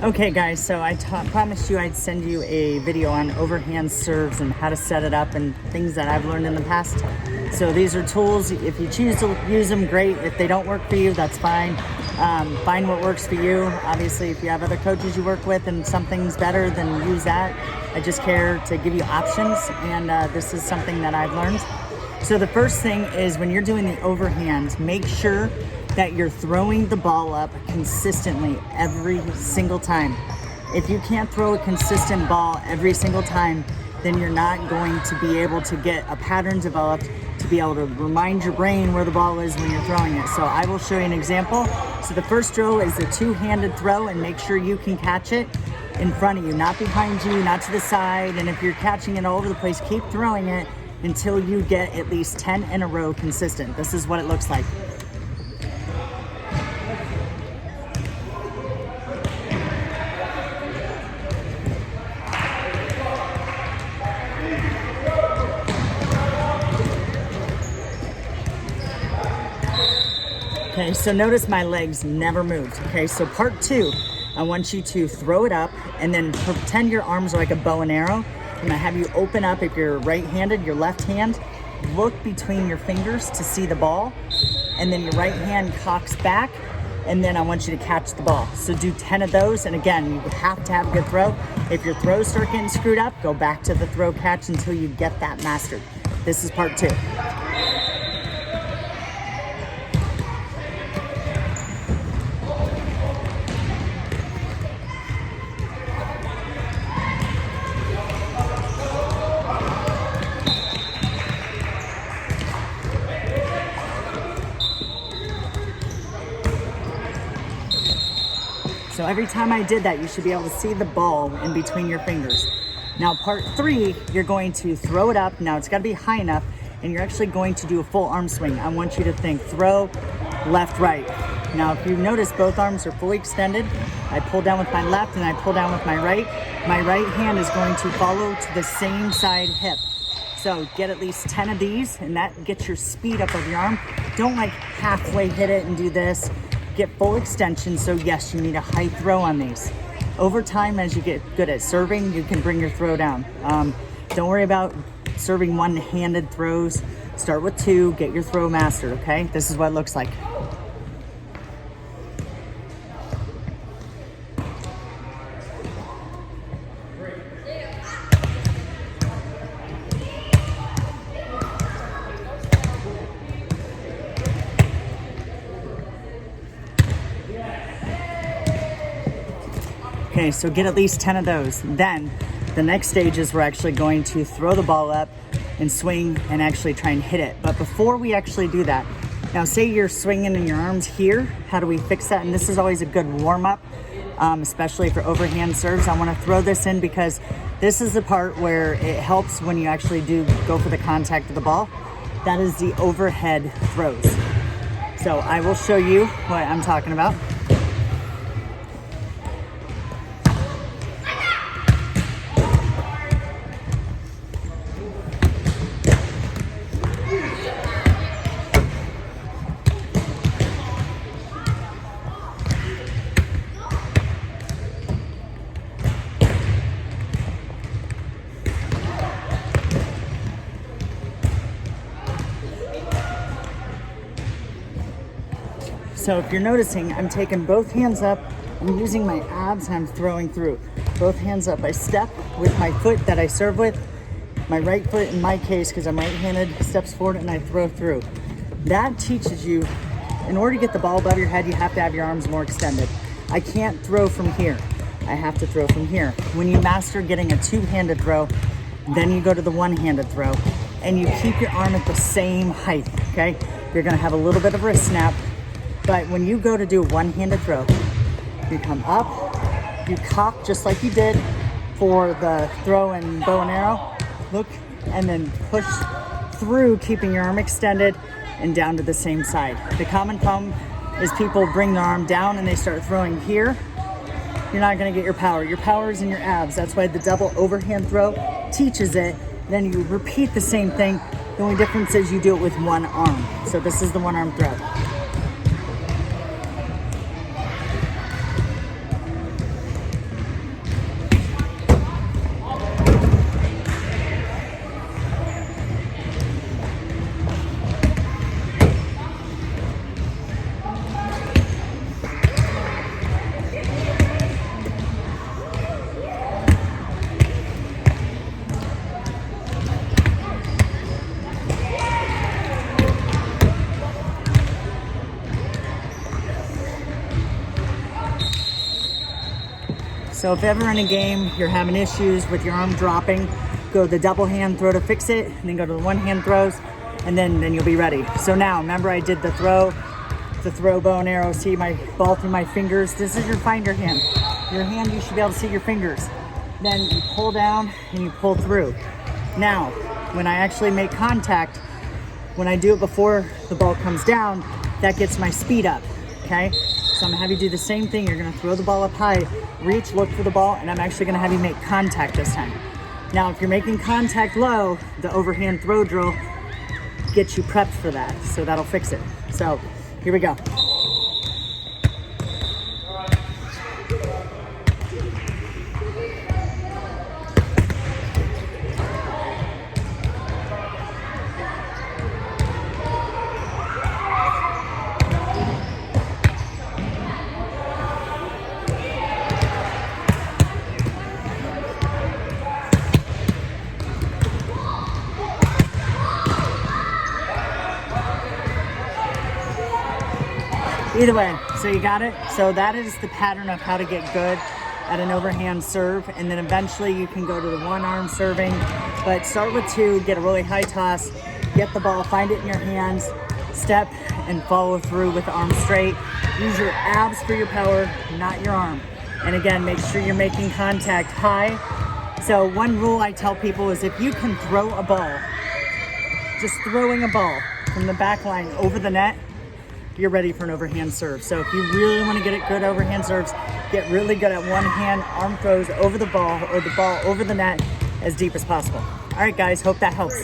Okay guys, so I promised you I'd send you a video on overhand serves and how to set it up and things that I've learned in the past. So these are tools. If you choose to use them, great. If they don't work for you, that's fine. Find what works for you. Obviously, if you have other coaches you work with and something's better, then use that. I just care to give you options, and this is something that I've learned. So the first thing is when you're doing the overhand, make sure that you're throwing the ball up consistently every single time. If you can't throw a consistent ball every single time, then you're not going to be able to get a pattern developed to be able to remind your brain where the ball is when you're throwing it. So I will show you an example. So the first throw is the two-handed throw, and make sure you can catch it in front of you, not behind you, not to the side. And if you're catching it all over the place, keep throwing it until you get at least 10 in a row consistent. This is what it looks like. Okay, so notice my legs never moved. Okay, so part two, I want you to throw it up and then pretend your arms are like a bow and arrow. I'm gonna have you open up, if you're right-handed, your left hand, look between your fingers to see the ball, and then your right hand cocks back, and then I want you to catch the ball. So do 10 of those, and again, you have to have a good throw. If your throws start getting screwed up, go back to the throw catch until you get that mastered. This is part two. So every time I did that, you should be able to see the ball in between your fingers. Now part three, you're going to throw it up. Now it's gotta be high enough, and you're actually going to do a full arm swing. I want you to think throw, left, right. Now if you notice, both arms are fully extended. I pull down with my left and I pull down with my right. My right hand is going to follow to the same side hip. So get at least 10 of these, and that gets your speed up of your arm. Don't like halfway hit it and do this. Get full extension. So yes, you need a high throw on these. Over time, as you get good at serving, you can bring your throw down. Don't worry about serving one-handed throws. Start with two, get your throw mastered, okay? This is what it looks like. Okay, so get at least 10 of those. Then the next stage is we're actually going to throw the ball up and swing and actually try and hit it. But before we actually do that, now say you're swinging in your arms here, how do we fix that? And this is always a good warm up, especially for overhand serves. I wanna throw this in because this is the part where it helps when you actually do go for the contact of the ball. That is the overhead throws. So I will show you what I'm talking about. So if you're noticing, I'm taking both hands up, I'm using my abs, and I'm throwing through. Both hands up. I step with my foot that I serve with. My right foot, in my case, because I'm right-handed, steps forward and I throw through. That teaches you, in order to get the ball above your head, you have to have your arms more extended. I can't throw from here. I have to throw from here. When you master getting a two-handed throw, then you go to the one-handed throw, and you keep your arm at the same height, okay? You're gonna have a little bit of wrist snap, but when you go to do a one-handed throw, you come up, you cock just like you did for the throw and bow and arrow, look, and then push through, keeping your arm extended and down to the same side. The common problem is people bring their arm down and they start throwing here. You're not gonna get your power. Your power is in your abs. That's why the double overhand throw teaches it. Then you repeat the same thing. The only difference is you do it with one arm. So this is the one arm throw. So if ever in a game you're having issues with your arm dropping, go to the double hand throw to fix it, and then go to the one hand throws, and then you'll be ready. So now, remember I did the throw bow and arrow, see my ball through my fingers. This is your finder hand. Your hand, you should be able to see your fingers. Then you pull down and you pull through. Now, when I actually make contact, when I do it before the ball comes down, that gets my speed up, okay? So I'm gonna have you do the same thing. You're gonna throw the ball up high, reach, look for the ball, and I'm actually gonna have you make contact this time. Now, if you're making contact low, the overhand throw drill gets you prepped for that. So that'll fix it. So here we go. Either way, so you got it. So that is the pattern of how to get good at an overhand serve, and then eventually you can go to the one arm serving, but start with two, get a really high toss, get the ball, find it in your hands, step and follow through with the arm straight. Use your abs for your power, not your arm. And again, make sure you're making contact high. So one rule I tell people is if you can throw a ball, just throwing a ball from the back line over the net, you're ready for an overhand serve. So if you really want to get it good overhand serves, get really good at one hand arm throws over the ball or the ball over the net as deep as possible. All right, guys, hope that helps.